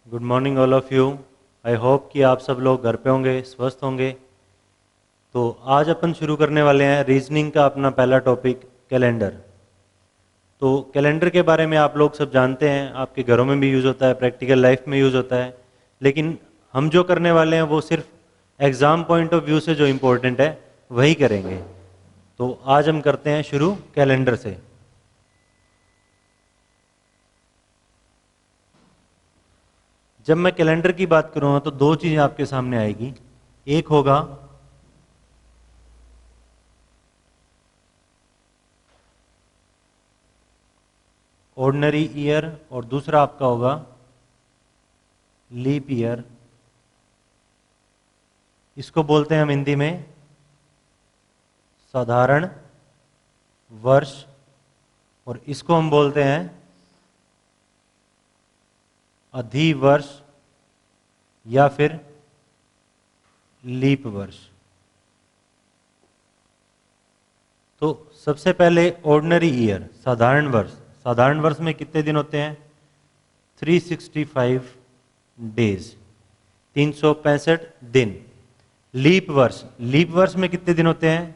Good morning all of you. I hope कि आप सब लोग घर पे होंगे, स्वस्थ होंगे। तो आज अपन शुरू करने वाले हैं रीजनिंग का अपना पहला टॉपिक, कैलेंडर। तो कैलेंडर के बारे में आप लोग सब जानते हैं, आपके घरों में भी यूज़ होता है, प्रैक्टिकल लाइफ में यूज़ होता है। लेकिन हम जो करने वाले हैं वो सिर्फ एग्ज़ाम पॉइंट ऑफ व्यू से जो इम्पोर्टेंट है वही करेंगे। तो आज हम करते हैं शुरू कैलेंडर से। जब मैं कैलेंडर की बात करूँगा तो दो चीज़ें आपके सामने आएगी। एक होगा ऑर्डिनरी ईयर और दूसरा आपका होगा लीप ईयर। इसको बोलते हैं हम हिंदी में साधारण वर्ष और इसको हम बोलते हैं अधिवर्ष या फिर लीप वर्ष। तो सबसे पहले ऑर्डिनरी ईयर, साधारण वर्ष। साधारण वर्ष में कितने दिन होते हैं? 365 डेज, 365 दिन। लीप वर्ष, लीप वर्ष में कितने दिन होते हैं?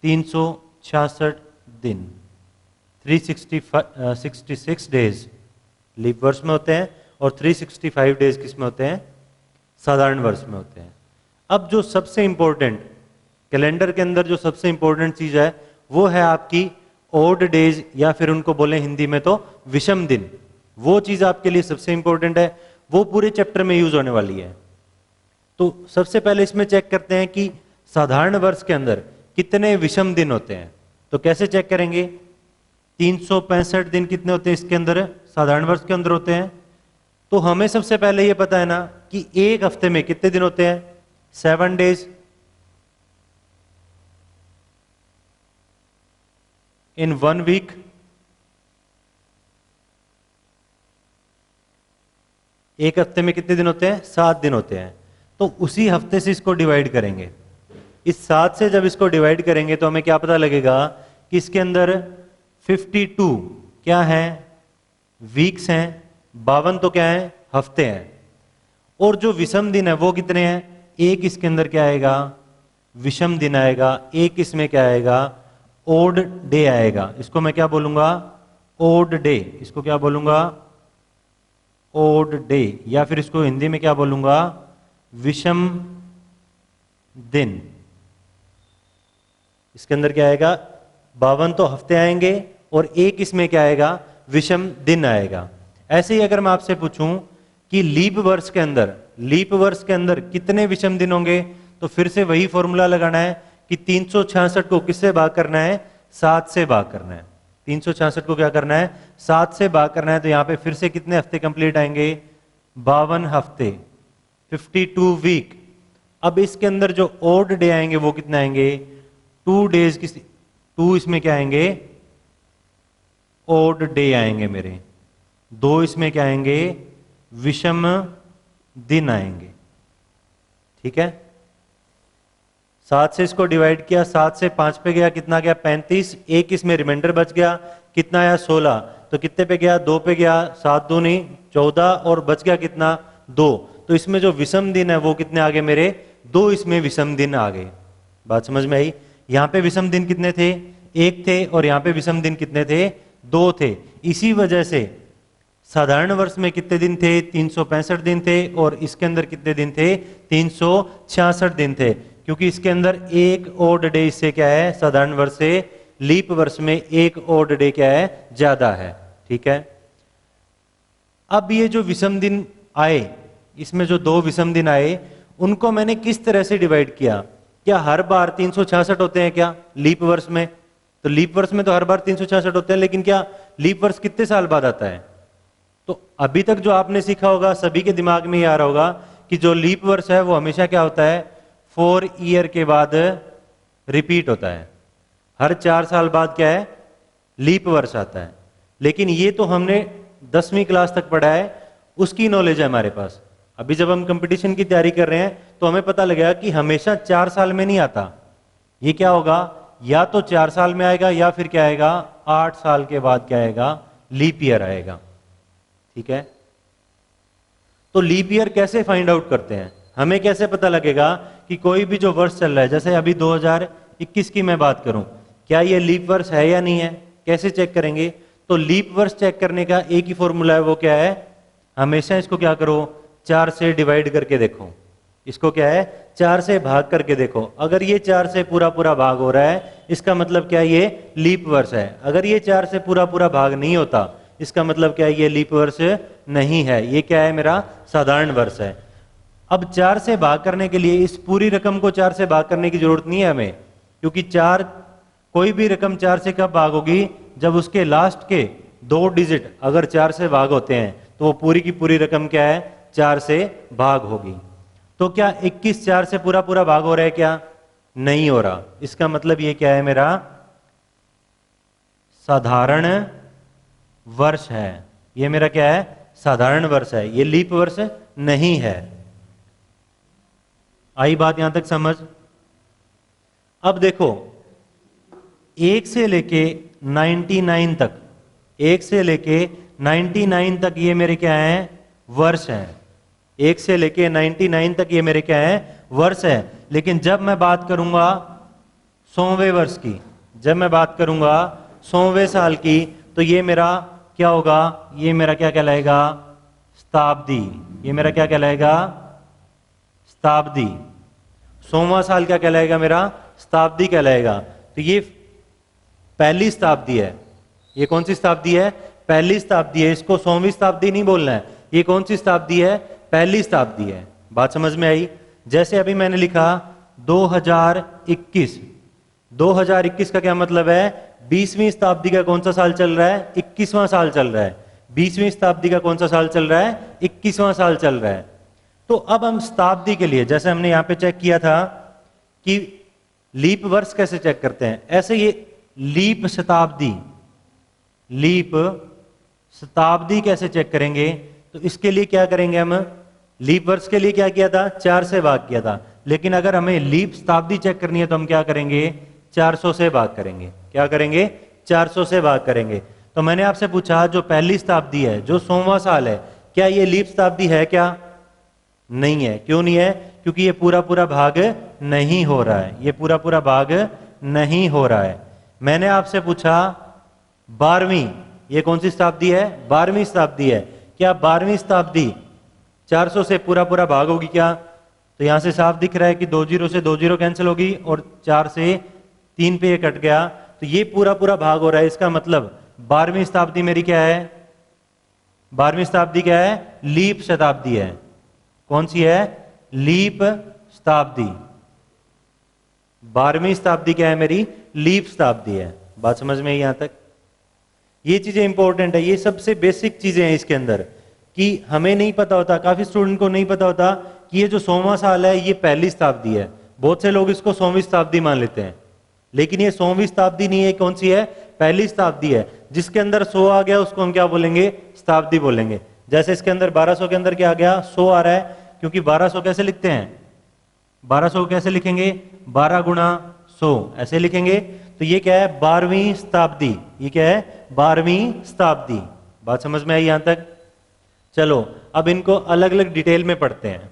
366 दिन, 366 डेज लीप वर्ष में होते हैं और 365 डेज किस में होते हैं? साधारण वर्ष में होते हैं। अब जो सबसे इंपॉर्टेंट कैलेंडर के अंदर जो सबसे इंपॉर्टेंट चीज है वो है आपकी ऑड डेज, या फिर उनको बोले हिंदी में तो विषम दिन। वो चीज आपके लिए सबसे इंपॉर्टेंट है, वो पूरे चैप्टर में यूज होने वाली है। तो सबसे पहले इसमें चेक करते हैं कि साधारण वर्ष के अंदर कितने विषम दिन होते हैं। तो कैसे चेक करेंगे? 365 दिन कितने होते हैं इसके अंदर, साधारण वर्ष के अंदर होते हैं। तो हमें सबसे पहले ये पता है ना कि एक हफ्ते में कितने दिन होते हैं? 7 डेज। इन 1 वीक एक हफ्ते में कितने दिन होते हैं? 7 दिन होते हैं। तो उसी हफ्ते से इसको डिवाइड करेंगे। इस 7 से जब इसको डिवाइड करेंगे तो हमें क्या पता लगेगा कि इसके अंदर 52 क्या है? वीक्स हैं। 52 तो क्या है? हफ्ते हैं। और जो विषम दिन है वो कितने हैं? एक इसके अंदर क्या आएगा? विषम दिन आएगा। एक इसमें क्या आएगा? ओड डे आएगा। इसको मैं क्या बोलूंगा? Odd day. इसको क्या बोलूंगा? ओड डे, या फिर इसको हिंदी में क्या बोलूंगा? विषम दिन। इसके अंदर क्या आएगा? 52 तो हफ्ते आएंगे और एक इसमें क्या आएगा? विषम दिन आएगा। ऐसे ही अगर मैं आपसे पूछूं कि लीप वर्ष के अंदर, लीप वर्ष के अंदर कितने विषम दिन होंगे, तो फिर से वही फॉर्मूला लगाना है कि 366 को किससे भाग करना है? 7 से भाग करना है। 366 को क्या करना है? 7 से भाग करना है। तो यहां पे फिर से कितने हफ्ते कंप्लीट आएंगे? 52 हफ्ते, 52 वीक। अब इसके अंदर जो ओड डे आएंगे वो कितने आएंगे? 2 डेज। किस 2 इसमें क्या आएंगे? ओड डे आएंगे मेरे। 2 इसमें क्या आएंगे? विषम दिन आएंगे। ठीक है। 7 से इसको डिवाइड किया, 7 से 5 पे गया, कितना गया? 35। एक इसमें रिमाइंडर बच गया, कितना आया? 16। तो कितने पे गया? 2 पे गया। 7 दूनी 14 और बच गया कितना? 2। तो इसमें जो विषम दिन है वो कितने आ गए मेरे? 2 इसमें विषम दिन आ गए। बात समझ में आई? यहां पे विषम दिन कितने थे? 1 थे, और यहां पे विषम दिन कितने थे? 2 थे। इसी वजह से साधारण वर्ष में कितने दिन थे? 365 दिन थे, और इसके अंदर कितने दिन थे? 366 दिन थे, क्योंकि इसके अंदर एक ओड डे इससे क्या है? साधारण वर्ष से लीप वर्ष में एक ओड डे क्या है? ज्यादा है। ठीक है। अब ये जो विषम दिन आए, इसमें जो 2 विषम दिन आए, उनको मैंने किस तरह से डिवाइड किया? क्या हर बार 366 होते हैं क्या लीप वर्ष में? तो लीप वर्ष में तो हर बार 366 होते हैं, लेकिन क्या लीप वर्ष कितने साल बाद आता है? तो अभी तक जो आपने सीखा होगा सभी के दिमाग में ये आ रहा होगा कि जो लीप वर्ष है वो हमेशा क्या होता है? 4 ईयर के बाद रिपीट होता है। हर 4 साल बाद क्या है? लीप वर्ष आता है। लेकिन ये तो हमने 10वीं क्लास तक पढ़ा है, उसकी नॉलेज है हमारे पास। अभी जब हम कंपटीशन की तैयारी कर रहे हैं तो हमें पता लगेगा कि हमेशा 4 साल में नहीं आता। ये क्या होगा? या तो 4 साल में आएगा, या फिर क्या आएगा? 8 साल के बाद क्या आएगा? लीप ईयर आएगा। ठीक है। तो लीप ईयर कैसे फाइंड आउट करते हैं, हमें कैसे पता लगेगा कि कोई भी जो वर्ष चल रहा है, जैसे अभी 2021 की मैं बात करूं, क्या ये लीप वर्ष है या नहीं है, कैसे चेक करेंगे? तो लीप वर्ष चेक करने का एक ही फॉर्मूला है, वो क्या है? हमेशा इसको क्या करो, 4 से डिवाइड करके देखो। इसको क्या है, 4 से भाग करके देखो। अगर ये 4 से पूरा पूरा भाग हो रहा है, इसका मतलब क्या है, ये लीप वर्ष है। अगर ये 4 से पूरा पूरा भाग नहीं होता, इसका मतलब क्या है, ये लीप वर्ष नहीं है, ये क्या है, मेरा साधारण वर्ष है। अब 4 से भाग करने के लिए इस पूरी रकम को 4 से भाग करने की जरूरत नहीं है हमें, क्योंकि कोई भी रकम 4 से कब भाग होगी, जब उसके लास्ट के 2 डिजिट अगर 4 से भाग होते हैं, तो वो पूरी की पूरी रकम क्या है, 4 से भाग होगी। तो क्या 21 4 से पूरा पूरा भाग हो रहा है? क्या नहीं हो रहा। इसका मतलब ये क्या है, मेरा साधारण वर्ष है। ये मेरा क्या है, साधारण वर्ष है, ये लीप वर्ष नहीं है। आई बात यहां तक समझ? अब देखो, 1 से लेके 99 तक, 1 से लेके 99 तक ये मेरे क्या है, वर्ष हैं। 1 से लेके 99 तक ये मेरे क्या है, वर्ष है। लेकिन जब मैं बात करूंगा 100वें वर्ष की, जब मैं बात करूंगा 100वें साल की, तो ये मेरा क्या होगा, ये मेरा क्या कहलाएगा, शताब्दी। ये मेरा क्या कहलाएगा, शताब्दी। 100वां साल क्या कहलाएगा, मेरा शताब्दी कहलाएगा। तो ये पहली शताब्दी है। ये कौन सी शताब्दी है, पहली शताब्दी है। इसको 100वीं शताब्दी नहीं बोलना है। ये कौन सी शताब्दी है, पहली शताब्दी है। बात समझ में आई? जैसे अभी मैंने लिखा 2021, 2021 का क्या मतलब है, 20वीं शताब्दी का कौन सा साल चल रहा है, 21वां साल चल रहा है। 20वीं शताब्दी का कौन सा साल चल रहा है, 21वां साल चल रहा है। तो अब हम शताब्दी के लिए, जैसे हमने यहां पे चेक किया था कि लीप वर्ष कैसे चेक करते हैं, ऐसे ये लीप शताब्दी, लीप शताब्दी कैसे चेक करेंगे? तो इसके लिए क्या करेंगे हम, लीप वर्ष के लिए क्या किया था, 4 से भाग किया था। लेकिन अगर हमें लीप शताब्दी चेक करनी है, तो हम क्या करेंगे, 400 से भाग करेंगे। क्या करेंगे, 400 से भाग करेंगे। तो मैंने आपसे पूछा, जो पहली शताब्दी है, जो 100वां साल है, क्या ये लीप शताब्दी है? क्या नहीं है। क्यों नहीं है? क्योंकि ये पूरा पूरा भाग नहीं हो रहा है, ये पूरा पूरा भाग नहीं हो रहा है। मैंने आपसे पूछा 12वीं, ये कौन सी शताब्दी है, 12वीं शताब्दी है। क्या 12वीं शताब्दी 400 से पूरा पूरा भाग होगी क्या? तो यहां से साफ दिख रहा है कि 2 0 से 2 0 कैंसिल होगी, और 4 से 3 पे ये कट गया, तो ये पूरा पूरा भाग हो रहा है। इसका मतलब 12वीं शताब्दी मेरी क्या है, 12वीं शताब्दी क्या है, लीप शताब्दी है। कौन सी है, लीप शताब्दी। 12वीं शताब्दी क्या है मेरी, लीप शताब्दी है। बात समझ में आई यहां तक? ये चीजें इंपॉर्टेंट है, ये सबसे बेसिक चीजें हैं इसके अंदर, कि हमें नहीं पता होता, काफी स्टूडेंट को नहीं पता होता कि ये जो 100वां साल है, ये पहली शताब्दी है। बहुत से लोग इसको 100वीं शताब्दी मान लेते हैं, लेकिन ये 100वीं शताब्दी नहीं है। कौन सी है, पहली शताब्दी है। जिसके अंदर 100 आ गया, उसको हम क्या बोलेंगे, शताब्दी बोलेंगे। जैसे इसके अंदर 1200 के अंदर क्या आ गया, 100 आ रहा है, क्योंकि 1200 कैसे लिखते हैं, 1200 को कैसे लिखेंगे, 12 गुणा 100 ऐसे लिखेंगे। तो ये क्या है, 12वीं शताब्दी। ये क्या है, 12वीं शताब्दी। बात समझ में आई यहां तक? चलो अब इनको अलग अलग डिटेल में पढ़ते हैं।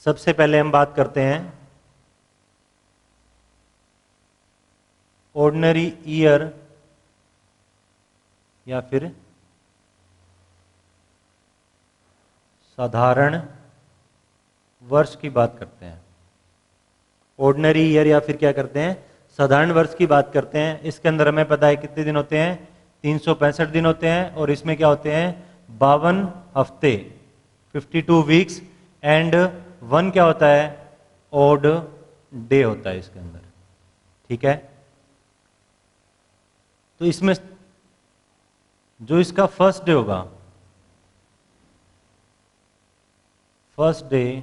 सबसे पहले हम बात करते हैं ऑर्डिनरी ईयर या फिर साधारण वर्ष की बात करते हैं। ऑर्डिनरी ईयर या फिर क्या करते हैं, साधारण वर्ष की बात करते हैं। इसके अंदर हमें पता है कितने दिन होते हैं, 365 दिन होते हैं, और इसमें क्या होते हैं, 52 हफ्ते, 52 वीक्स, एंड 1 क्या होता है, ऑड डे होता है इसके अंदर। ठीक है, तो इसमें जो इसका फर्स्ट डे होगा, first day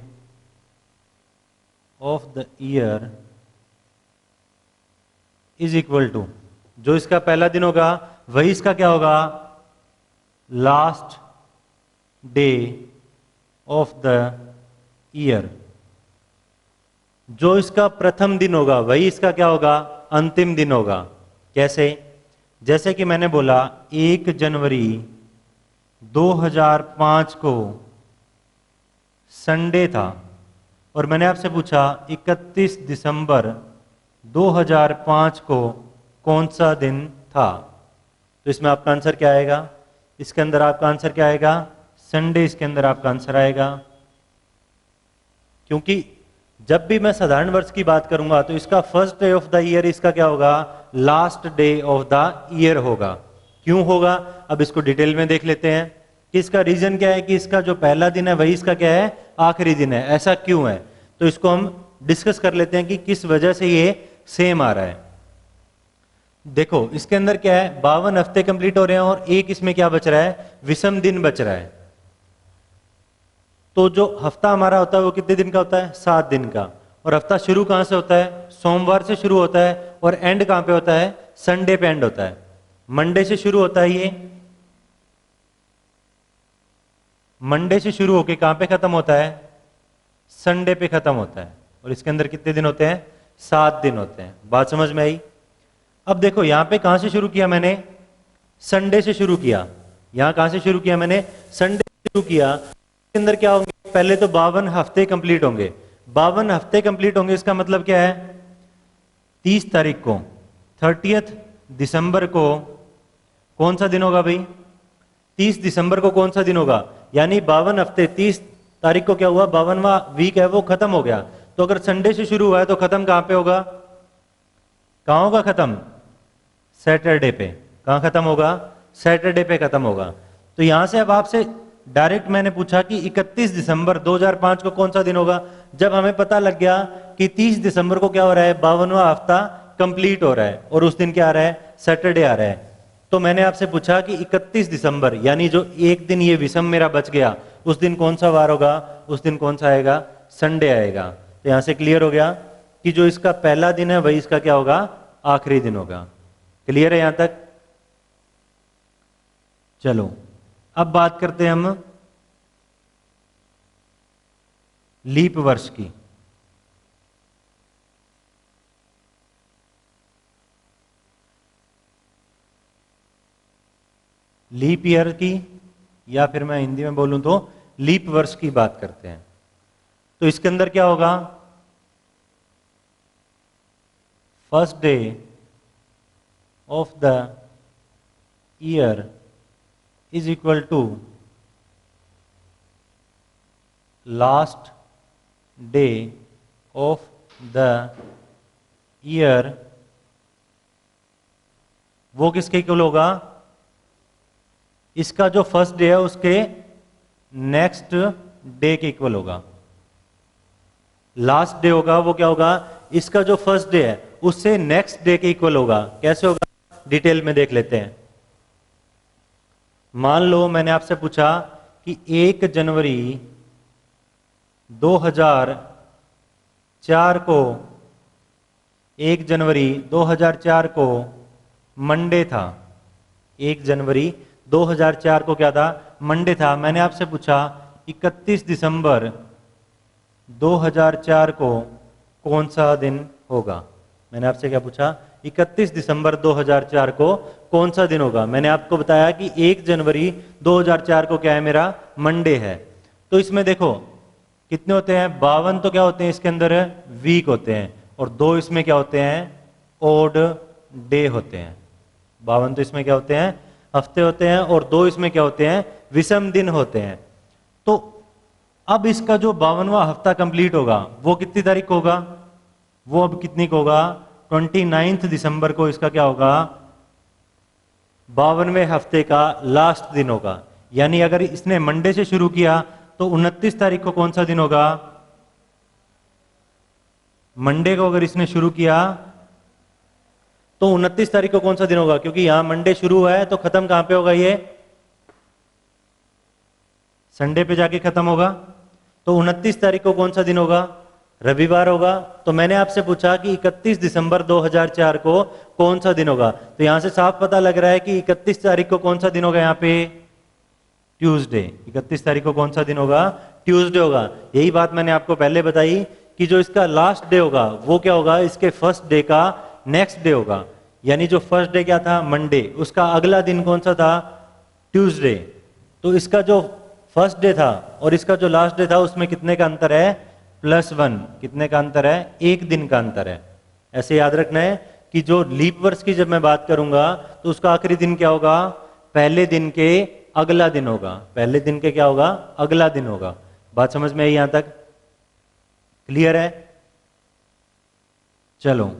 of the year is equal to, जो इसका पहला दिन होगा वही इसका क्या होगा, last day of the year. जो इसका प्रथम दिन होगा वही इसका क्या होगा, अंतिम दिन होगा। कैसे? जैसे कि मैंने बोला 1 जनवरी 2005 को संडे था, और मैंने आपसे पूछा 31 दिसंबर 2005 को कौन सा दिन था। तो इसमें आपका आंसर क्या आएगा? इसके अंदर आपका आंसर क्या आएगा? संडे इसके अंदर आपका आंसर आएगा। क्योंकि जब भी मैं साधारण वर्ष की बात करूंगा तो इसका first day of the year इसका क्या होगा, last day of the year होगा। क्यों होगा, अब इसको डिटेल में देख लेते हैं कि इसका रीजन क्या है कि इसका जो पहला दिन है वही इसका क्या है, आखिरी दिन है। ऐसा क्यों है, तो इसको हम डिस्कस कर लेते हैं कि किस वजह से ये सेम आ रहा है। देखो इसके अंदर क्या है, 52 हफ्ते कंप्लीट हो रहे हैं और एक इसमें क्या बच रहा है, विषम दिन बच रहा है। तो जो हफ्ता हमारा होता है वो कितने दिन का होता है, 7 दिन का। और हफ्ता शुरू कहां से होता है, सोमवार से शुरू होता है, और एंड कहां पे होता है, संडे पे एंड होता है। मंडे से शुरू होता है, ये मंडे से शुरू होके कहां पे खत्म होता है, संडे पे खत्म होता है। और इसके अंदर कितने दिन होते हैं, 7 दिन होते हैं। बात समझ में आई? अब देखो यहां पे कहां से शुरू किया मैंने, संडे से शुरू किया। यहां कहां से शुरू किया मैंने, संडे से शुरू किया। इसके अंदर क्या होंगे, पहले तो 52 हफ्ते कंप्लीट होंगे। 52 हफ्ते कंप्लीट होंगे, इसका मतलब क्या है, 30 तारीख को 30 दिसंबर को कौन सा दिन होगा भाई, 30 दिसंबर को कौन सा दिन होगा, यानी 52 हफ्ते 30 तारीख को क्या हुआ, 52वां वीक है वो खत्म हो गया। तो अगर संडे से शुरू हुआ है तो खत्म कहां पे होगा, कहां होगा खत्म, सैटरडे पे। कहां खत्म होगा, सैटरडे पे खत्म होगा। तो यहां से अब आपसे डायरेक्ट मैंने पूछा कि 31 दिसंबर 2005 को कौन सा दिन होगा। जब हमें पता लग गया कि 30 दिसंबर को क्या हो रहा है, 52वां हफ्ता कंप्लीट हो रहा है और उस दिन क्या आ रहा है, सैटरडे आ रहा है। तो मैंने आपसे पूछा कि 31 दिसंबर यानी जो एक दिन ये विषम मेरा बच गया, उस दिन कौन सा वार होगा, उस दिन कौन सा आएगा, संडे आएगा। तो यहां से क्लियर हो गया कि जो इसका पहला दिन है वही इसका क्या होगा, आखिरी दिन होगा। क्लियर है यहां तक? चलो अब बात करते हैं हम लीप वर्ष की। लीप ईयर की, या फिर मैं हिंदी में बोलूं तो लीप वर्ष की बात करते हैं। तो इसके अंदर क्या होगा, first day of the year is equal to last day of the year. वो किसके इक्वल होगा, इसका जो फर्स्ट डे है उसके नेक्स्ट डे के इक्वल होगा। लास्ट डे होगा वो क्या होगा, इसका जो फर्स्ट डे है उससे नेक्स्ट डे के इक्वल होगा। कैसे होगा, डिटेल में देख लेते हैं। मान लो मैंने आपसे पूछा कि 1 जनवरी 2004 को 1 जनवरी 2004 को मंडे था। 1 जनवरी 2004 को क्या था, मंडे था। मैंने आपसे पूछा 31 दिसंबर 2004 को कौन सा दिन होगा। मैंने आपसे क्या पूछा, 31 दिसंबर 2004 को कौन सा दिन होगा। मैंने आपको बताया कि 1 जनवरी 2004 को क्या है, मेरा मंडे है। तो इसमें देखो कितने होते हैं, 52 तो क्या होते हैं इसके अंदर, वीक होते हैं, और 2 इसमें क्या होते हैं, ओड डे होते हैं। 52 तो इसमें क्या होते हैं, हफ्ते होते हैं, और 2 इसमें क्या होते हैं, विषम दिन होते हैं। तो अब इसका जो 52वां हफ्ता कंप्लीट होगा वो कितनी तारीख को होगा, वो अब कितनी को होगा, 29 दिसंबर को इसका क्या होगा, 52वें हफ्ते का लास्ट दिन होगा। यानी अगर इसने मंडे से शुरू किया तो 29 तारीख को कौन सा दिन होगा, मंडे को अगर इसने शुरू किया तो 29 तारीख को कौन सा दिन होगा, क्योंकि यहां मंडे शुरू हुआ है तो खत्म कहां पे होगा, ये संडे पे जाके खत्म होगा। तो 29 तारीख को कौन सा दिन होगा, रविवार होगा। तो मैंने आपसे पूछा कि 31 दिसंबर 2004 को कौन सा दिन होगा। तो यहां से साफ पता लग रहा है कि 31 तारीख को कौन सा दिन होगा, यहां पे ट्यूसडे। 31 तारीख को कौन सा दिन होगा, ट्यूसडे होगा। यही बात मैंने आपको पहले बताई कि जो इसका लास्ट डे होगा वो क्या होगा, इसके फर्स्ट डे का नेक्स्ट डे होगा। यानी जो फर्स्ट डे क्या था, मंडे, उसका अगला दिन कौन सा था, ट्यूसडे। तो इसका जो फर्स्ट डे था और इसका जो लास्ट डे था उसमें कितने का अंतर है, +1। कितने का अंतर है, एक दिन का अंतर है। ऐसे याद रखना है कि जो लीप वर्ष की जब मैं बात करूंगा तो उसका आखिरी दिन क्या होगा, पहले दिन के अगला दिन होगा। पहले दिन के क्या होगा, अगला दिन होगा। बात समझ में आई यहां तक, क्लियर है? चलो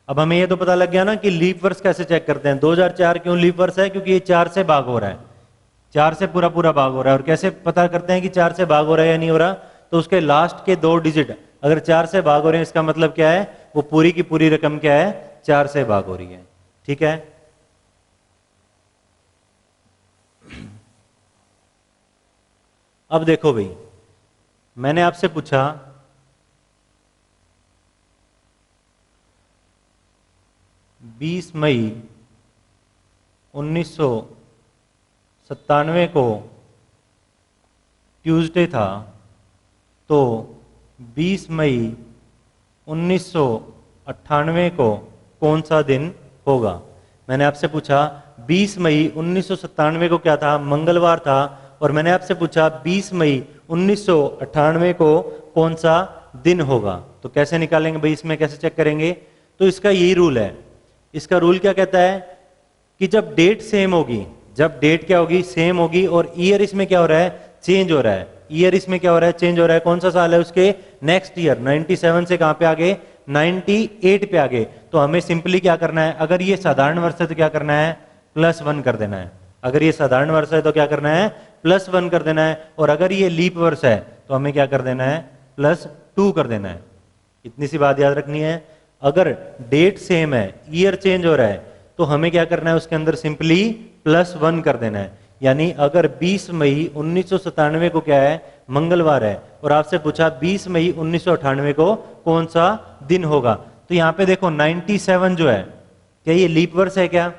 अब हमें ये तो पता लग गया ना कि लीप वर्ष कैसे चेक करते हैं। 2004 क्यों लीप वर्ष है, क्योंकि ये 4 से भाग हो रहा है, 4 से पूरा पूरा भाग हो रहा है। और कैसे पता करते हैं कि 4 से भाग हो रहा है या नहीं हो रहा, तो उसके लास्ट के 2 डिजिट अगर 4 से भाग हो रहे हैं, इसका मतलब क्या है, वो पूरी की पूरी रकम क्या है, 4 से भाग हो रही है। ठीक है, अब देखो भाई, मैंने आपसे पूछा 20 मई 1997 को ट्यूसडे था, तो 20 मई 1998 को कौन सा दिन होगा। मैंने आपसे पूछा 20 मई 1997 को क्या था, मंगलवार था। और मैंने आपसे पूछा 20 मई 1998 को कौन सा दिन होगा। तो कैसे निकालेंगे भाई, इसमें कैसे चेक करेंगे, तो इसका यही रूल है। इसका रूल क्या कहता है कि जब डेट सेम होगी, जब डेट क्या होगी, सेम होगी, और ईयर इसमें क्या हो रहा है, चेंज हो रहा है। ईयर इसमें क्या हो रहा है, चेंज हो रहा है। कौन सा साल है, उसके नेक्स्ट ईयर 97 से कहां पे आगे, 98 पे आगे। तो हमें सिंपली क्या करना है, अगर ये साधारण वर्ष है तो क्या करना है, +1 कर देना है। अगर ये साधारण वर्ष है तो क्या करना है, +1 कर देना है। और अगर ये लीप वर्ष है तो हमें क्या कर देना है, +2 कर देना है। इतनी सी बात याद रखनी है। अगर डेट सेम है, ईयर चेंज हो रहा है, तो हमें क्या करना है, उसके अंदर सिंपली +1 कर देना है। यानी अगर 20 मई 1997 को क्या है, मंगलवार है, और आपसे पूछा 20 मई 1998 को कौन सा दिन होगा, तो यहां पे देखो 97 जो है, क्या ये लीप वर्ष है क्या,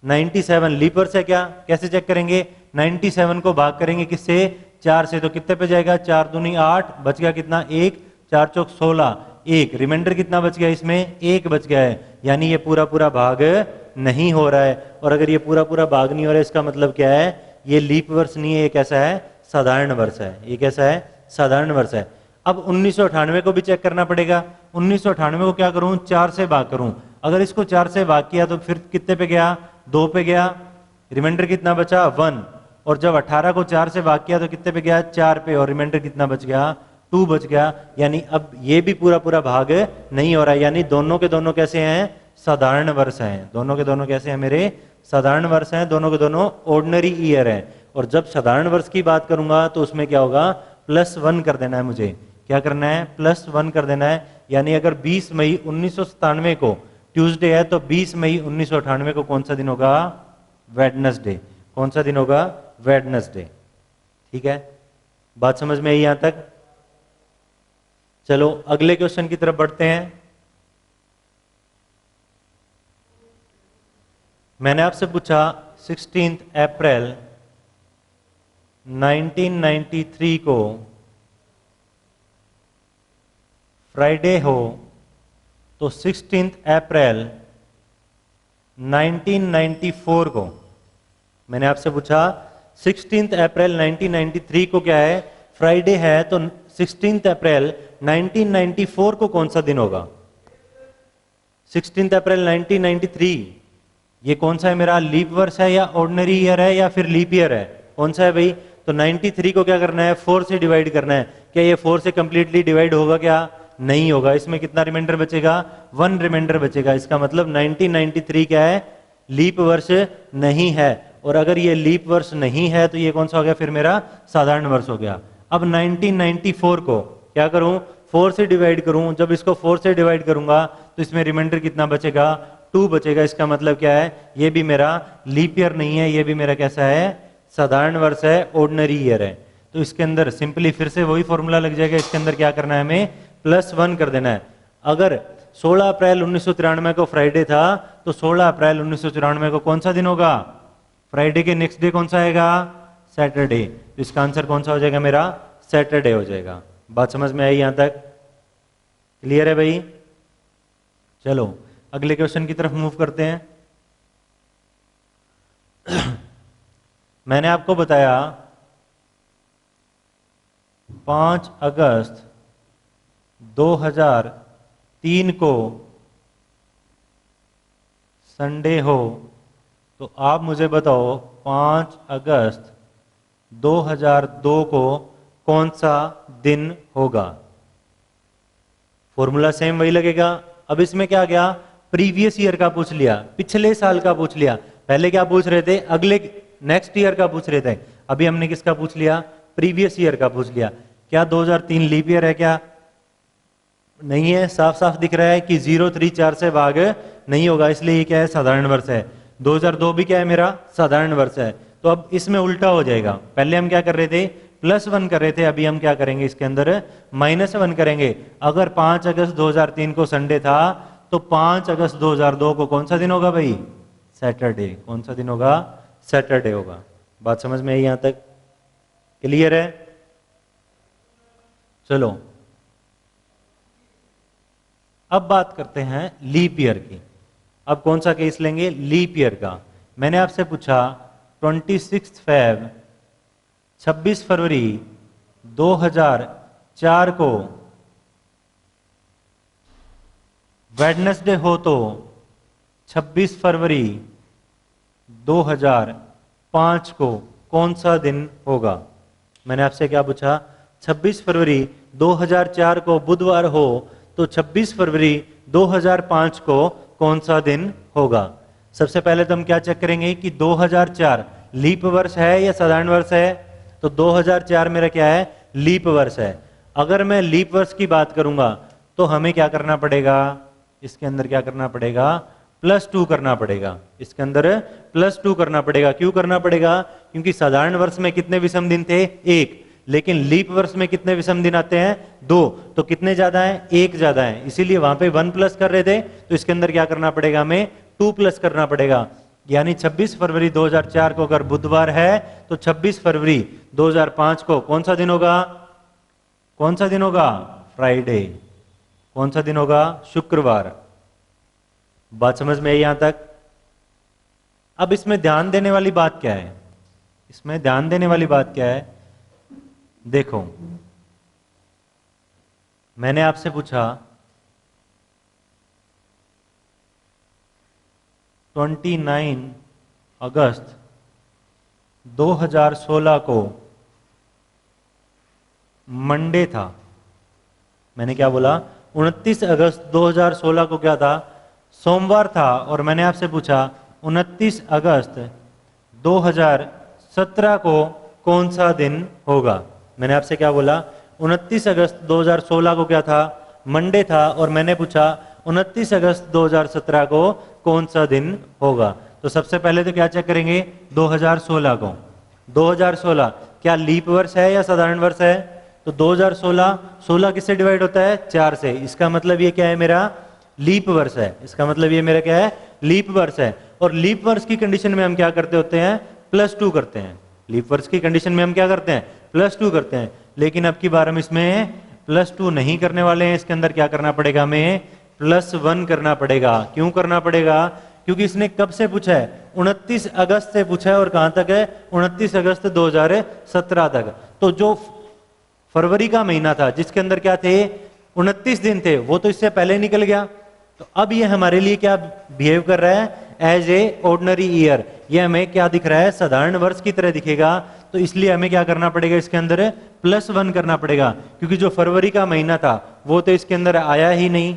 97 लीप वर्ष है क्या। कैसे चेक करेंगे, 97 को भाग करेंगे किससे, 4 से, तो कितने पे जाएगा, 4 दूनी 8, बच गया कितना, 1, 4 चौक 16, 1, रिमाइंडर कितना बच गया, इसमें 1 बच गया है। यानी ये पूरा पूरा भाग नहीं हो रहा है। और अगर ये पूरा पूरा भाग नहीं हो रहा है, इसका मतलब क्या है, ये लीप वर्ष नहीं है, ये कैसा है, साधारण वर्ष है। ये कैसा है, साधारण वर्ष है। अब 1998 को भी चेक करना पड़ेगा। 1998 को क्या करूं, 4 से भाग करूं। अगर इसको 4 से भाग किया तो फिर कितने पे गया, 2 पे गया, रिमाइंडर कितना बचा, 1। और जब 18 को 4 से भाग किया तो कितने पे गया, 4 पे, और रिमाइंडर कितना बच गया, 2 बच गया। यानी अब ये भी पूरा पूरा भाग नहीं हो रहा है। यानी दोनों के दोनों कैसे हैं, साधारण वर्ष हैं। दोनों के दोनों कैसे हैं मेरे, साधारण वर्ष हैं। दोनों के दोनों ऑर्डिनरी ईयर हैं। और जब साधारण वर्ष की बात करूंगा तो उसमें क्या होगा, +1 कर देना है। मुझे क्या करना है, +1 कर देना है। यानी अगर 20 मई 1997 को ट्यूसडे है, तो 20 मई 1998 को कौन सा दिन होगा, वेडनेसडे। कौन सा दिन होगा, वेडनेसडे। ठीक है, बात समझ में आई यहां तक। चलो अगले क्वेश्चन की तरफ बढ़ते हैं। मैंने आपसे पूछा 16 अप्रैल 1993 को फ्राइडे हो, तो 16 अप्रैल 1994 को, मैंने आपसे पूछा 16 अप्रैल 1993 को क्या है, फ्राइडे है, तो 16 अप्रैल 1994 को कौन सा दिन होगा। 16 अप्रैल 1993 ये कौन सा है मेरा, लीप वर्ष है या ऑर्डिनरी ईयर है या फिर लीप ईयर है, कौन सा है भाई। तो 93 को क्या करना है, 4 से डिवाइड करना है। क्या ये 4 से कंप्लीटली डिवाइड होगा, क्या नहीं होगा। इसमें कितना रिमाइंडर बचेगा, 1 रिमाइंडर बचेगा। इसका मतलब 1993 क्या है, लीप वर्ष नहीं है। और अगर ये लीप वर्ष नहीं है तो ये कौन सा हो गया फिर मेरा, साधारण वर्ष हो गया। अब 1994 को क्या करूं, 4 से डिवाइड करूं। जब इसको 4 से डिवाइड करूंगा तो इसमें रिमाइंडर कितना बचेगा, 2 बचेगा। इसका मतलब क्या है, ये भी मेरा लीप ईयर नहीं है, ये भी मेरा कैसा है, साधारण वर्ष है, ऑर्डिनरी ईयर है। तो इसके अंदर सिंपली फिर से वही फॉर्मूला लग जाएगा। इसके अंदर क्या करना है, हमें +1 कर देना है। अगर 16 अप्रैल 1993 को फ्राइडे था, तो 16 अप्रैल 1994 को कौन सा दिन होगा, फ्राइडे के नेक्स्ट डे कौन सा आएगा, सैटरडे। तो इसका आंसर कौन सा हो जाएगा मेरा, सैटरडे हो जाएगा। बात समझ में आई यहां तक। क्लियर है भाई? चलो अगले क्वेश्चन की तरफ मूव करते हैं। मैंने आपको बताया 5 अगस्त 2003 को संडे हो, तो आप मुझे बताओ 5 अगस्त 2002 को कौन सा दिन होगा? फॉर्मूला सेम वही लगेगा। अब इसमें क्या गया, प्रीवियस ईयर का पूछ लिया, पिछले साल का पूछ लिया। पहले क्या पूछ रहे थे, अगले नेक्स्ट ईयर का पूछ रहे थे। अभी हमने किसका पूछ लिया, प्रीवियस ईयर का पूछ लिया। क्या 2003 लीप ईयर है? क्या नहीं है? साफ साफ दिख रहा है कि 034 से भाग नहीं होगा, इसलिए ये क्या है, साधारण वर्ष है। 2002 भी क्या है, मेरा साधारण वर्ष है। तो अब इसमें उल्टा हो जाएगा। पहले हम क्या कर रहे थे, +1 कर रहे थे, अभी हम क्या करेंगे, इसके अंदर -1 करेंगे। अगर 5 अगस्त 2003 को संडे था, तो 5 अगस्त 2002 को कौन सा दिन होगा भाई, सैटरडे। कौन सा दिन होगा, सैटरडे होगा। बात समझ में आई यहां तक? क्लियर है? चलो अब बात करते हैं लीप ईयर की। अब कौन सा केस लेंगे, लीप ईयर का। मैंने आपसे पूछा 26 फरवरी 2004 को वेडनेसडे हो, तो 26 फरवरी 2005 को कौन सा दिन होगा? मैंने आपसे क्या पूछा, 26 फरवरी 2004 को बुधवार हो, तो 26 फरवरी 2005 को कौन सा दिन होगा? सबसे पहले तो हम क्या चेक करेंगे कि 2004 लीप वर्ष है या साधारण वर्ष है। तो 2004 मेरा क्या है, लीप वर्ष है। अगर मैं लीप वर्ष की बात करूंगा तो हमें क्या करना पड़ेगा, इसके अंदर क्या करना पड़ेगा, +2 करना पड़ेगा। इसके अंदर +2 करना पड़ेगा। क्यों करना पड़ेगा, क्योंकि साधारण वर्ष में कितने विषम दिन थे, 1, लेकिन लीप वर्ष में कितने विषम दिन आते हैं, 2। तो कितने ज्यादा हैं, 1 ज्यादा है, इसीलिए वहां पे 1+ कर रहे थे, तो इसके अंदर क्या करना पड़ेगा, हमें 2+ करना पड़ेगा। यानी 26 फरवरी 2004 को अगर बुधवार है, तो 26 फरवरी 2005 को कौन सा दिन होगा, कौन सा दिन होगा, फ्राइडे। कौन सा दिन होगा, शुक्रवार। बात समझ में आई यहां तक? अब इसमें ध्यान देने वाली बात क्या है, इसमें ध्यान देने वाली बात क्या है, देखो मैंने आपसे पूछा 29 अगस्त 2016 को मंडे था। मैंने क्या बोला, 29 अगस्त 2016 को क्या था, सोमवार था। और मैंने आपसे पूछा 29 अगस्त 2017 को कौन सा दिन होगा। मैंने आपसे क्या बोला, 29 अगस्त 2016 को क्या था, मंडे था। और मैंने पूछा 29 अगस्त 2017 को कौन सा दिन होगा। तो सबसे पहले तो क्या चेक करेंगे, 2016 को। 2016 क्या लीप वर्ष है या साधारण वर्ष है? तो 2016, 16 किससे डिवाइड होता है, 4 से। इसका मतलब ये क्या है, मेरा लीप वर्ष है। इसका मतलब ये मेरा क्या है, लीप वर्ष है। और लीप वर्ष की कंडीशन में हम क्या करते होते हैं, +2 करते हैं। लीप वर्ष की कंडीशन में हम क्या करते हैं, +2 करते हैं। लेकिन अब की बार हम इसमें +2 नहीं करने वाले हैं। इसके अंदर क्या करना पड़ेगा, हमें +1 करना पड़ेगा। क्यों करना पड़ेगा, क्योंकि इसने कब से पूछा है, 29 अगस्त से पूछा है। और कहां तक है, 29 अगस्त 2017 तक। तो जो फरवरी का महीना था जिसके अंदर क्या थे, 29 दिन थे, वो तो इससे पहले निकल गया। तो अब ये हमारे लिए क्या बिहेव कर रहा है, एज ए ऑर्डिनरी ईयर। ये हमें क्या दिख रहा है, साधारण वर्ष की तरह दिखेगा। तो इसलिए हमें क्या करना पड़ेगा, इसके अंदर +1 करना पड़ेगा। क्योंकि जो फरवरी का महीना था वो तो इसके अंदर आया ही नहीं,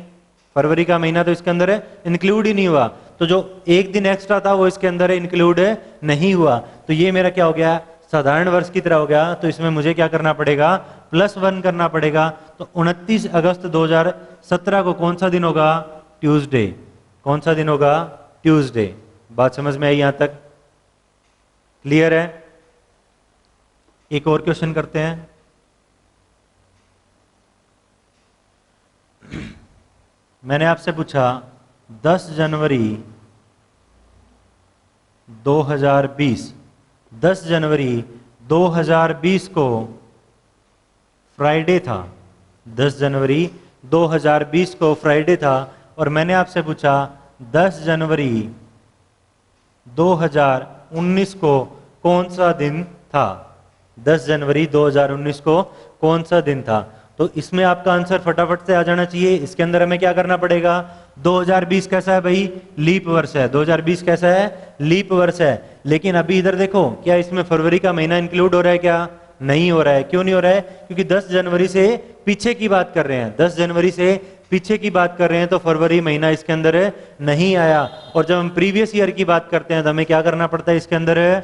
फरवरी का महीना तो इसके अंदर इंक्लूड ही नहीं हुआ। तो जो एक दिन एक्स्ट्रा था वो इसके अंदर इंक्लूड नहीं हुआ। तो ये मेरा क्या हो गया, साधारण वर्ष की तरह हो गया। तो इसमें मुझे क्या करना पड़ेगा, +1 करना पड़ेगा। तो 29 अगस्त 2017 को कौन सा दिन होगा, ट्यूसडे। कौन सा दिन होगा, ट्यूसडे। बात समझ में आई यहां तक? क्लियर है? एक और क्वेश्चन करते हैं। मैंने आपसे पूछा 10 जनवरी 2020, 10 जनवरी 2020 को फ्राइडे था। 10 जनवरी 2020 को फ्राइडे था और मैंने आपसे पूछा 10 जनवरी 2019 को कौन सा दिन था, 10 जनवरी 2019 को कौन सा दिन था, तो इसमें आपका आंसर फटाफट से आ जाना चाहिए। इसके अंदर हमें क्या करना पड़ेगा, 2020 कैसा है भाई, लीप वर्ष है, 2020 कैसा है, लीप वर्ष है। लेकिन अभी इधर देखो, क्या इसमें फरवरी का महीना इंक्लूड हो रहा है, क्या नहीं हो रहा है। क्यों नहीं हो रहा है, क्योंकि 10 जनवरी से पीछे की बात कर रहे हैं, 10 जनवरी से पीछे की बात कर रहे हैं, तो फरवरी महीना इसके अंदर नहीं आया। और जब हम प्रीवियस ईयर की बात करते हैं तो हमें क्या करना पड़ता है, इसके अंदर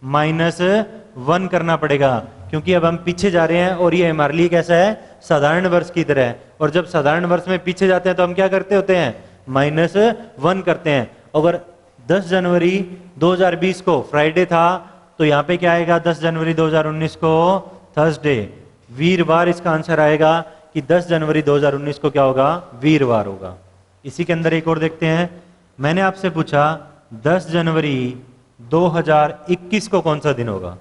-1 करना पड़ेगा, क्योंकि अब हम पीछे जा रहे हैं और ये हमारे लिए कैसा है, साधारण वर्ष की तरह है। और जब साधारण वर्ष में पीछे जाते हैं तो हम क्या करते होते हैं, -1 करते हैं। अगर 10 जनवरी 2020 को फ्राइडे था तो यहाँ पे क्या आएगा, 10 जनवरी 2019 को थर्सडे, वीरवार इसका आंसर आएगा कि 10 जनवरी 2019 को क्या होगा, वीरवार होगा। इसी के अंदर एक और देखते हैं, मैंने आपसे पूछा 10 जनवरी 2021 को कौन सा दिन होगा,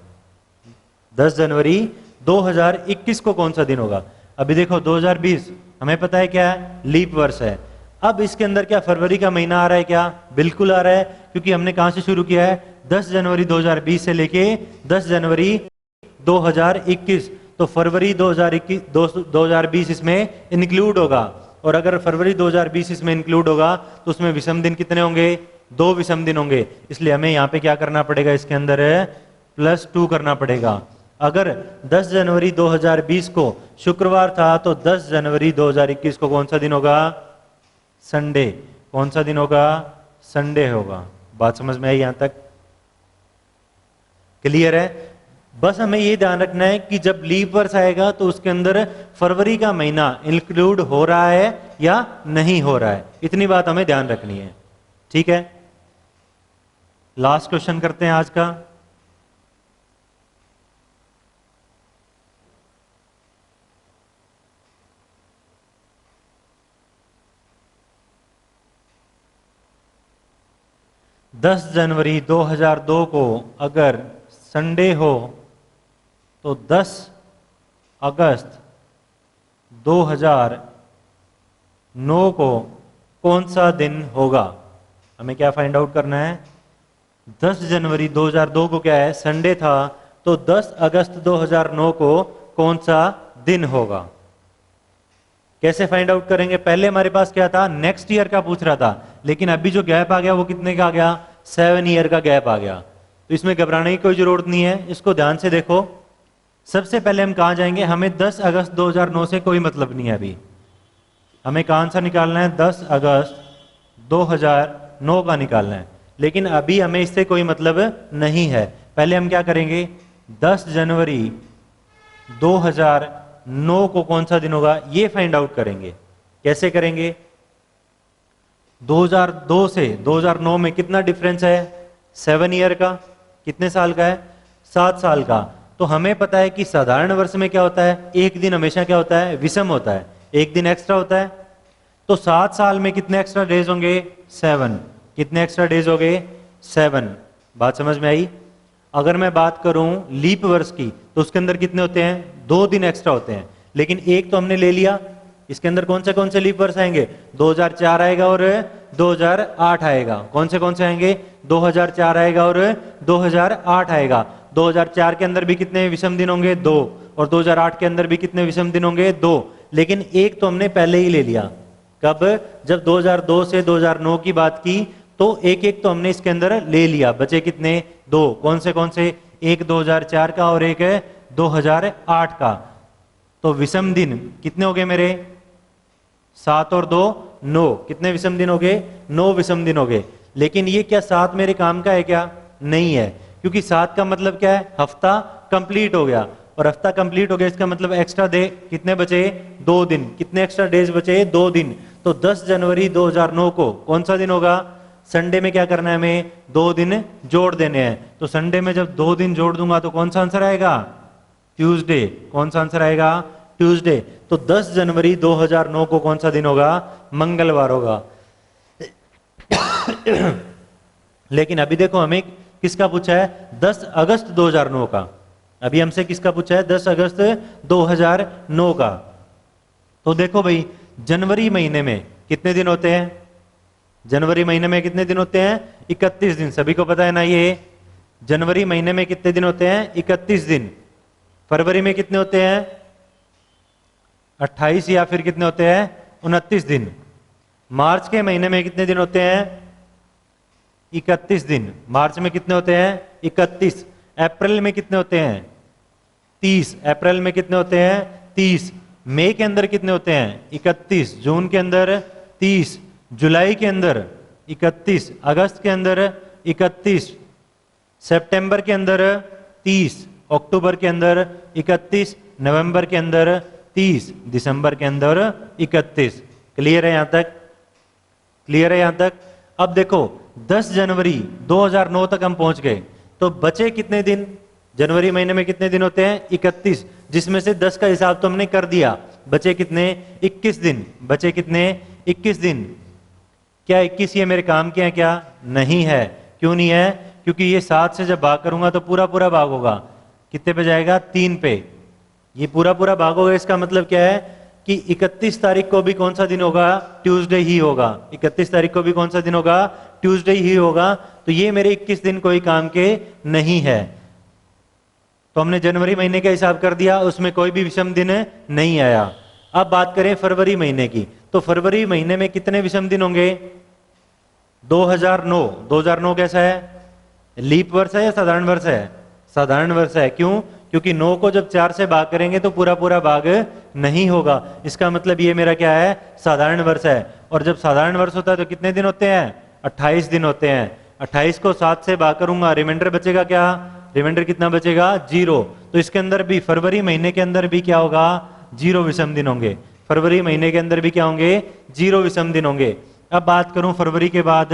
10 जनवरी 2021 को कौन सा दिन होगा। अभी देखो 2020 हमें पता है क्या है, लीप वर्ष है। अब इसके अंदर क्या फरवरी का महीना आ रहा है, क्या बिल्कुल आ रहा है, क्योंकि हमने कहां से शुरू किया है, 10 जनवरी 2020 से लेके 10 जनवरी 2021, तो फरवरी 2020 इसमें इंक्लूड होगा। और अगर फरवरी 2020 इसमें इंक्लूड होगा तो उसमें विषम दिन कितने होंगे, 2 विषम दिन होंगे। इसलिए हमें यहाँ पे क्या करना पड़ेगा, इसके अंदर +2 करना पड़ेगा। अगर 10 जनवरी 2020 को शुक्रवार था तो 10 जनवरी 2021 को कौन सा दिन होगा, संडे। कौन सा दिन होगा, संडे होगा। बात समझ में आई, यहां तक क्लियर है। बस हमें ये ध्यान रखना है कि जब लीप वर्ष आएगा तो उसके अंदर फरवरी का महीना इंक्लूड हो रहा है या नहीं हो रहा है, इतनी बात हमें ध्यान रखनी है, ठीक है। लास्ट क्वेश्चन करते हैं आज का। दस जनवरी 2002 को अगर संडे हो तो 10 अगस्त 2009 को कौन सा दिन होगा। हमें क्या फाइंड आउट करना है, 10 जनवरी 2002 को क्या है, संडे था, तो 10 अगस्त 2009 को कौन सा दिन होगा। कैसे फाइंड आउट करेंगे, पहले हमारे पास क्या था, नेक्स्ट ईयर का पूछ रहा था, लेकिन अभी जो गैप आ गया वो कितने का आ गया, 7 ईयर का गैप आ गया। तो इसमें घबराने की कोई जरूरत नहीं है, इसको ध्यान से देखो। सबसे पहले हम कहां जाएंगे, हमें 10 अगस्त 2009 से कोई मतलब नहीं है। अभी हमें कहां सा निकालना है, 10 अगस्त 2009 का निकालना है, लेकिन अभी हमें इससे कोई मतलब नहीं है। पहले हम क्या करेंगे, 10 जनवरी 2009 को कौन सा दिन होगा ये फाइंड आउट करेंगे। कैसे करेंगे, 2002 से 2009 में कितना डिफरेंस है, 7 ईयर का, कितने साल का है, 7 साल का। तो हमें पता है कि साधारण वर्ष में क्या होता है, एक दिन हमेशा क्या होता है, विषम होता है, एक दिन एक्स्ट्रा होता है। तो 7 साल में कितने एक्स्ट्रा डेज होंगे, 7। कितने एक्स्ट्रा डेज हो गए, 7। बात समझ में आई। अगर मैं बात करूं लीप वर्ष की तो उसके अंदर कितने होते हैं, 2 दिन एक्स्ट्रा होते हैं, लेकिन एक तो हमने ले लिया। इसके अंदर कौन से लीप वर्ष आएंगे, 2004 आएगा और 2008 आएगा। कौन से आएंगे, 2004 आएगा और 2008 आएगा। 2004 के अंदर भी कितने विषम दिन होंगे, 2, और 2008 के अंदर भी कितने विषम दिन होंगे, 2। लेकिन एक तो हमने पहले ही ले लिया, कब, जब 2002 से 2009 की बात की तो एक तो हमने इसके अंदर ले लिया, बचे कितने, 2। कौन से, एक 2004 का और एक 2008 का। तो विषम दिन कितने हो गए मेरे, 7 और 2 9। कितने विषम दिन हो गए, 9 विषम दिन हो गए। लेकिन ये क्या 7 मेरे काम का है क्या, नहीं है, क्योंकि 7 का मतलब क्या है, हफ्ता कंप्लीट हो गया, और हफ्ता कंप्लीट हो गया इसका मतलब एक्स्ट्रा डे कितने बचे, 2 दिन। कितने एक्स्ट्रा डेज बचे, 2 दिन। तो 10 जनवरी 2009 को कौन सा दिन होगा, संडे में क्या करना है, हमें 2 दिन जोड़ देने हैं। तो संडे में जब 2 दिन जोड़ दूंगा तो कौन सा आंसर आएगा, ट्यूसडे। कौन सा आंसर आएगा, ट्यूसडे। तो 10 जनवरी 2009 को कौन सा दिन होगा, मंगलवार होगा। लेकिन अभी देखो हमें किसका पूछा है, 10 अगस्त 2009 का। अभी हमसे किसका पूछा है, 10 अगस्त 2009 का। तो देखो भाई जनवरी महीने में कितने दिन होते हैं? जनवरी महीने में कितने दिन होते हैं? 31 दिन। सभी को पता है ना ये? जनवरी महीने में कितने दिन होते हैं? 31 दिन। फरवरी में कितने होते हैं? 28 या फिर कितने होते हैं? 29 दिन। मार्च के महीने में कितने दिन होते हैं? 31 दिन। मार्च में कितने होते हैं? 31। अप्रैल में कितने होते हैं? 30। अप्रैल में कितने होते हैं? 30। मई के अंदर कितने होते हैं? 31। जून के अंदर 30। जुलाई के अंदर 31। अगस्त के अंदर 31। सितंबर के अंदर 30। अक्टूबर के अंदर 31। नवंबर के अंदर 30। दिसंबर के अंदर 31। क्लियर है यहां तक? क्लियर है यहां तक? अब देखो 10 जनवरी 2009 तक हम पहुंच गए, तो बचे कितने दिन? जनवरी महीने में कितने दिन होते हैं? 31, जिसमें से 10 का हिसाब तो हमने कर दिया। बचे कितने? 21 दिन। बचे कितने? 21 दिन। क्या 21 ये मेरे काम के हैं क्या? नहीं है। क्यों नहीं है? क्योंकि ये 7 से जब भाग करूंगा तो पूरा पूरा भाग होगा। कितने पे जाएगा? 3 पे। ये पूरा पूरा भाग होगा। इसका मतलब क्या है कि 31 तारीख को भी कौन सा दिन होगा? ट्यूसडे ही होगा। 31 तारीख को भी कौन सा दिन होगा? ट्यूसडे ही होगा। तो ये मेरे 21 दिन कोई काम के नहीं है। तो हमने जनवरी महीने का हिसाब कर दिया, उसमें कोई भी विषम दिन नहीं आया। अब बात करें फरवरी महीने की, तो फरवरी महीने में कितने विषम दिन होंगे? 2009। 2009 कैसा है? लीप वर्ष है या साधारण वर्ष है? साधारण वर्ष है। क्यों? क्योंकि 9 को जब 4 से भाग करेंगे तो पूरा पूरा भाग नहीं होगा। इसका मतलब ये मेरा क्या है? साधारण वर्ष है। और जब साधारण वर्ष होता है तो कितने दिन होते हैं? 28 दिन होते हैं। 28 को 7 से भाग करूंगा, रिमाइंडर बचेगा क्या? रिमाइंडर कितना बचेगा? 0। तो इसके अंदर भी, फरवरी महीने के अंदर भी क्या होगा? 0 विषम दिन होंगे। फरवरी महीने के अंदर भी क्या होंगे? 0 विषम दिन होंगे। अब बात करूं फरवरी के बाद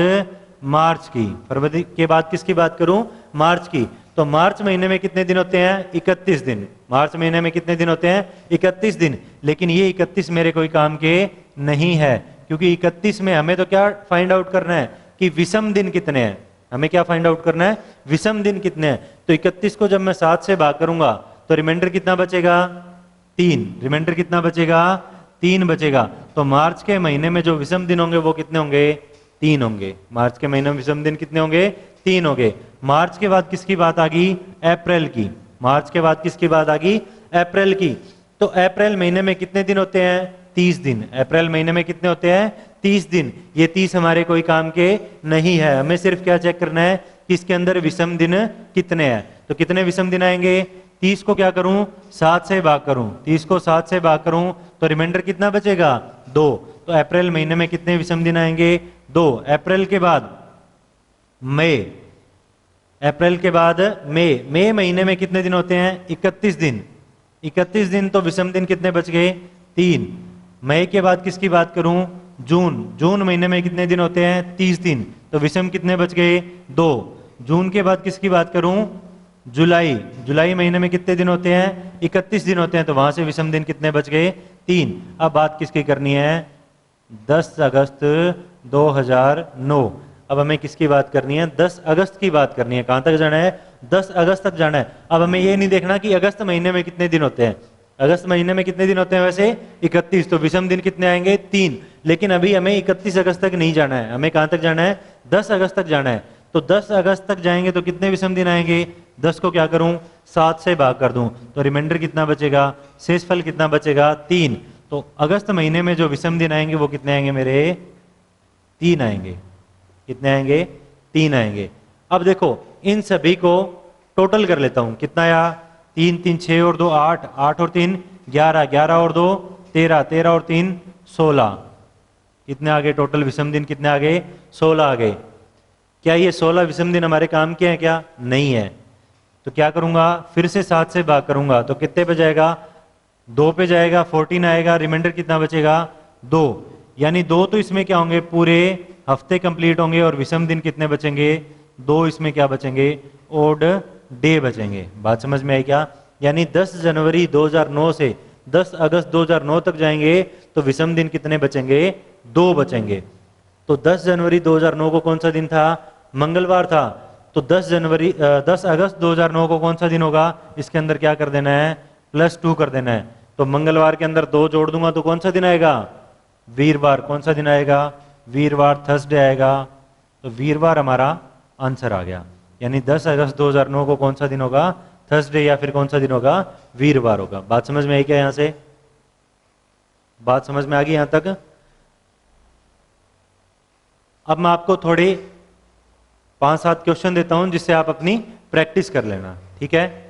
मार्च की। फरवरी के बाद किसकी बात करूं? मार्च की। तो मार्च महीने में कितने दिन होते हैं? 31 दिन। मार्च महीने में कितने दिन होते हैं? 31 दिन। लेकिन ये 31 मेरे कोई काम के नहीं है, क्योंकि 31 में हमें तो क्या फाइंड आउट करना है कि विषम दिन कितने हैं। हमें क्या फाइंड आउट करना है? विषम दिन कितने हैं। तो 31 को जब मैं 7 से भाग करूंगा तो रिमाइंडर कितना बचेगा? 3। रिमाइंडर कितना बचेगा? 3 बचेगा। तो मार्च के महीने में जो विषम दिन होंगे वो कितने होंगे? 3 होंगे। मार्च के महीने में विषम दिन कितने होंगे? 3 होंगे। मार्च के बाद किसकी बात आ गई? अप्रैल की। मार्च के बाद किसकी बात आ गई? अप्रैल की। तो अप्रैल महीने में कितने दिन होते हैं? 30 दिन। अप्रैल महीने में कितने होते हैं? 30 दिन। ये 30 हमारे कोई काम के नहीं है। हमें सिर्फ क्या चेक करना है कि इसके अंदर विषम दिन कितने हैं। तो कितने विषम दिन आएंगे? 30 को क्या करूं? 7 से भाग करूं। 30 को 7 से भाग करूं तो रिमाइंडर कितना बचेगा? 2। तो अप्रैल महीने में कितने विषम दिन आएंगे? 2। अप्रैल के बाद मई। अप्रैल के बाद मई। मई महीने में कितने दिन होते हैं? 31 दिन। 31 दिन। तो विषम दिन कितने बच गए? 3। मई के बाद किसकी बात करूं? जून। जून महीने में कितने दिन होते हैं? 30 दिन। तो विषम कितने बच गए? 2। जून के बाद किसकी बात करूं? जुलाई। जुलाई महीने में कितने दिन होते हैं? 31 दिन होते हैं। तो वहां से विषम दिन कितने बच गए? 3। अब बात किसकी करनी है? 10 अगस्त 2009। अब हमें किसकी बात करनी है? 10 अगस्त की बात करनी है। कहां तक जाना है? 10 अगस्त तक जाना है। अब हमें ये नहीं देखना कि अगस्त महीने में कितने दिन होते हैं। अगस्त महीने में कितने दिन होते हैं वैसे? 31। तो विषम दिन कितने आएंगे? 3। लेकिन अभी हमें 31 अगस्त तक नहीं जाना है। हमें कहां तक जाना है? 10 अगस्त तक जाना है। तो 10 अगस्त तक जाएंगे तो कितने विषम दिन आएंगे? 10 को क्या करूं? 7 से भाग कर दूं तो रिमाइंडर कितना बचेगा? शेषफल कितना बचेगा? 3। तो अगस्त महीने में जो विषम दिन आएंगे वो कितने आएंगे मेरे? 3 आएंगे। कितने आएंगे? 3 आएंगे। अब देखो इन सभी को टोटल कर लेता हूं। कितना आया? 3 3 6 और 2 8, 8 और 3 11, 11 और 2 13, 13 और 3 16। कितने आ गए टोटल विषम दिन? कितने आ गए? 16 आ गए। क्या ये 16 विषम दिन हमारे काम के हैं क्या? नहीं है। तो क्या करूंगा? फिर से 7 से भाग करूंगा तो कितने पे जाएगा? 2 पे जाएगा। 14 आएगा। रिमाइंडर कितना बचेगा? 2। यानी 2 तो इसमें क्या होंगे? पूरे हफ्ते कंप्लीट होंगे। और विषम दिन कितने बचेंगे? 2 इसमें क्या बचेंगे? ओड डे बचेंगे। बात समझ में आई क्या? यानी 10 जनवरी 2009 से 10 अगस्त 2009 तक जाएंगे तो विषम दिन कितने बचेंगे? 2 बचेंगे। तो 10 जनवरी 2009 को कौन सा दिन था? मंगलवार था। तो 10 अगस्त 2009 को कौन सा दिन होगा? इसके अंदर क्या कर देना है? +2 कर देना है। तो मंगलवार के अंदर 2 जोड़ दूंगा तो कौन सा दिन आएगा? वीरवार कौन सा दिन आएगा, वीरवार थर्सडे आएगा, तो वीरवार हमारा आंसर आ गया। यानी 10 अगस्त 2009 को कौन सा दिन होगा, थर्सडे, या फिर कौन सा दिन होगा, वीरवार होगा। बात समझ में आई क्या? यहां से बात समझ में आ गई यहां तक? अब मैं आपको थोड़े 5-7 क्वेश्चन देता हूं जिससे आप अपनी प्रैक्टिस कर लेना, ठीक है।